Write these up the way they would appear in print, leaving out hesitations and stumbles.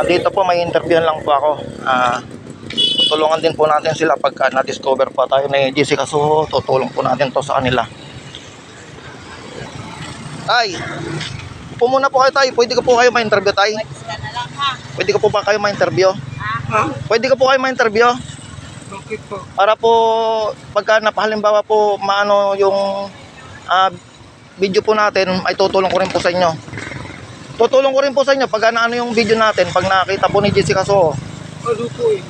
Dito po may interview lang po ako. Tutulungan din po natin sila pagka na-discover pa tayo ni Jessica. So tutulong po natin to sa kanila. Tay, upo muna po kayo, tay. Pwede ko po kayo ma-interview, tay? Pwede ko po ba kayo ma-interview? Pwede ko po kayo ma-interview? Bakit po? Para po pagka napahalimbawa po maano yung video po natin, ay tutulong ko rin po sa inyo. Tutulong ko rin po sa inyo pag ano yung video natin, pag nakita po ni Jessica So Ano po eh?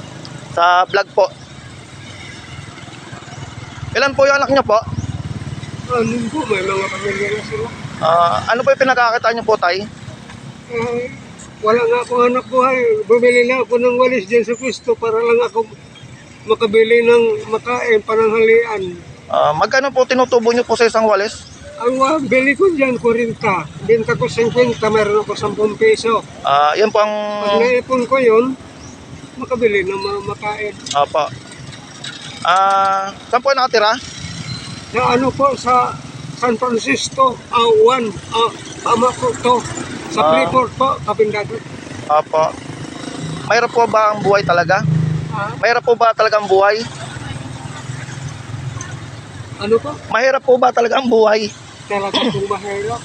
sa vlog po. Ilan po yung anak niyo po? Ano po? May mga pamilya na sila. Ano po yung pinakakita niyo po, tay? Wala nga akong anak buhay. Bumili na ako ng walis dyan sa pwesto para lang ako makabili ng makain, pananghalian. Magkano po tinutubo niyo po sa isang walis? Ang bili ko dyan, 40. Binta ko 50, meron ako 10 piso. Yan po ang... Pag naipon ko yun, makabili ng mga makain. Apa. Saan po nakatira? Na ano po, sa San Francisco, tama po to. Sa Freeport po, Kapindado. Apa. Mahirap po ba ang buhay talaga? Mahirap po ba talaga ang buhay? Ano po? Mahirap po ba talaga ang buhay? Talaga pong mahirap.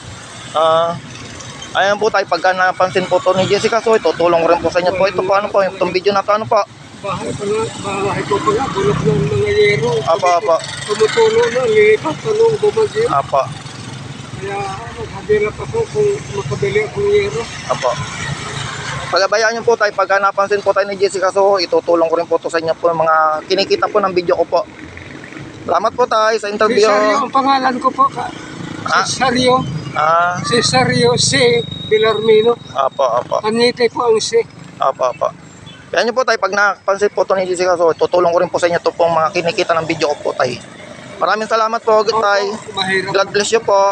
Ayan po tayo, pagka napansin po to ni Jessica So, tutulong ko rin po sa inyo po. Ito po, ano po, itong video na to, ano po? Bahay ko pa nga, bulok ng mga yero. Apa. Tumutulo na, lipat pa nung bumagyo. Apa. Kaya maghabilap ako kung makabili akong yero. Apa. Pagabayaan niyo po tayo, pagka napansin po tayo ni Jessica So, itutulong ko rin po to sa inyo po, mga kinikita po ng video ko po. Salamat po tayo sa interview. Cesario ang pangalan ko po. Cesario. Cesario C. Villarmino. Apa. Anite po ang C. Apa. Kaya niyo po tayo, pag napansin po to ni Jessica So, tutulong ko rin po sa inyo to pong mga kinikita ng video ko po tayo. Maraming salamat po, good tayo. Mahirap. God bless you po.